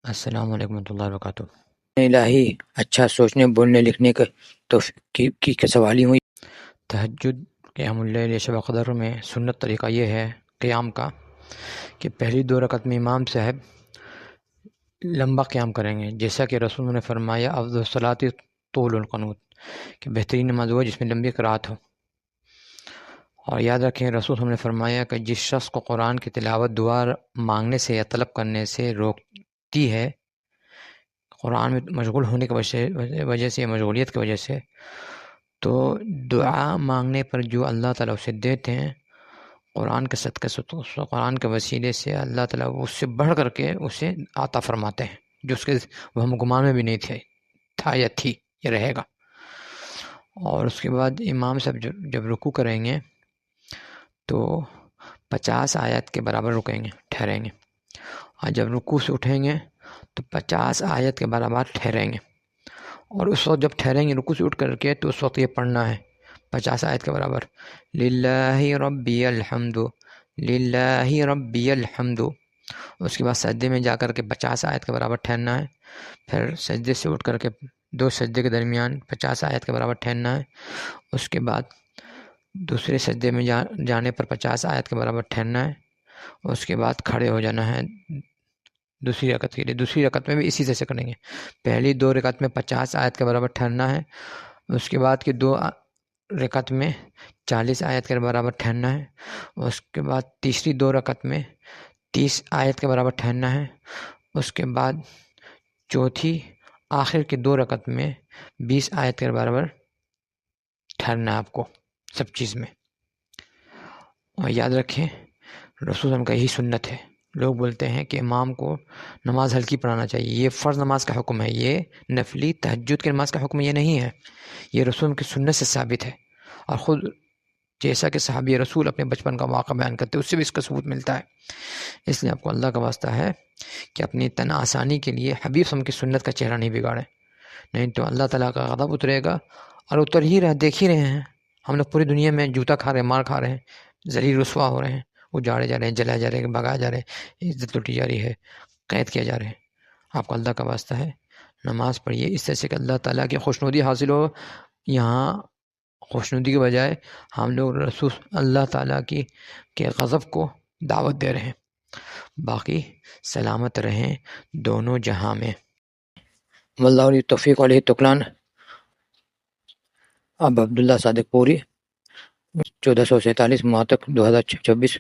السلام علیکم ورحمۃ اللہ وبرکاتہ۔ الہی اچھا سوچنے بولنے لکھنے کا توفیق کی سوال ہی ہوئی۔ تہجد قیام اللیل شب قدر میں سنت طریقہ یہ ہے قیام کا کہ پہلی 2 رکعت میں امام صاحب لمبا قیام کریں گے، جیسا کہ رسول نے فرمایا افضل الصلاۃ طول القنوت، کہ بہترین نماز وہ جس میں لمبی قرات ہو۔ اور یاد رکھیں رسول نے فرمایا کہ جس شخص کو قرآن کی تلاوت دعا مانگنے سے یا طلب کرنے سے روکتی ہے، قرآن میں مشغول ہونے کی وجہ سے یا مشغولیت کی وجہ سے، تو دعا مانگنے پر جو اللہ تعالیٰ اسے دیتے ہیں قرآن کے صدقے سے، قرآن کے وسیلے سے اللہ تعالیٰ اس سے بڑھ کر کے اسے عطا فرماتے ہیں، جو اس کے ہم گمان میں بھی نہیں تھا یا تھی یا رہے گا۔ اور اس کے بعد امام صاحب جب رکوع کریں گے تو 50 آیت کے برابر رکیں گے، ٹھہریں گے، اور جب رکوع سے اٹھیں گے تو 50 آیت کے برابر ٹھہریں گے، اور اس وقت جب ٹھہریں گے رکوع سے اٹھ کر کے تو اس وقت یہ پڑھنا ہے 50 آیت کے برابر للہ ربی الحمد، للہ ربی الحمد۔ اس کے بعد سجدے میں جا کر کے 50 آیت کے برابر ٹھہرنا ہے، پھر سجدے سے اٹھ کر کے 2 سجدے کے درمیان 50 آیت کے برابر ٹھہرنا ہے، اس کے بعد دوسرے سجدے میں جانے پر 50 آیت کے برابر ٹھہرنا ہے، اس کے بعد کھڑے ہو جانا ہے دوسری رکعت کے لیے۔ دوسری رکعت میں بھی اسی طرح سے کریں گے، پہلی 2 رکعت میں 50 آیت کے برابر ٹھہرنا ہے، اس کے بعد کی 2 رکعت میں 40 آیت کے برابر ٹھہرنا ہے، اس کے بعد تیسری 2 رکعت میں 30 آیت کے برابر ٹھہرنا ہے، اس کے بعد چوتھی آخر کی 2 رکعت میں 20 آیت کے برابر ٹھہرنا ہے آپ کو سب چیز میں۔ اور یاد رکھیں رسول اللہ کا یہی سنت ہے۔ لوگ بولتے ہیں کہ امام کو نماز ہلکی پڑھانا چاہیے، یہ فرض نماز کا حکم ہے، یہ نفلی تہجد کی نماز کا حکم یہ نہیں ہے، یہ رسول کی سنت سے ثابت ہے۔ اور خود جیسا کہ صحابی رسول اپنے بچپن کا واقعہ بیان کرتے ہیں، اس سے بھی اس کا ثبوت ملتا ہے۔ اس لیے آپ کو اللہ کا واسطہ ہے کہ اپنی تن آسانی کے لیے حبیب صلی اللہ علیہ وسلم کی سنت کا چہرہ نہیں بگاڑیں، نہیں تو اللہ تعالیٰ کا غضب اترے گا، اور اتر ہی رہا، دیکھ ہی رہے ہیں ہم لوگ پوری دنیا میں جوتا کھا رہے ہیں، مار کھا رہے ہیں، ذلیل رسوا ہو رہے ہیں، اجاڑے جا رہے ہیں، جلائے جا رہے ہیں، بھگائے جا رہے ہیں، عزت لوٹی جا رہی ہے، قید کیا جا رہے ہیں۔ آپ کو اللہ کا واسطہ ہے نماز پڑھیے اس طرح سے کہ اللہ تعالیٰ کی خوشنودی حاصل ہو۔ یہاں خوشنودی کے بجائے ہم لوگ رسول اللہ تعالیٰ کے غضب کو دعوت دے رہے ہیں۔ باقی سلامت رہیں دونوں جہاں میں۔ واللہ علیہ توفیق علیہ تکلان۔ اب عبداللہ صادق پوری 1447 ماہ تک 2026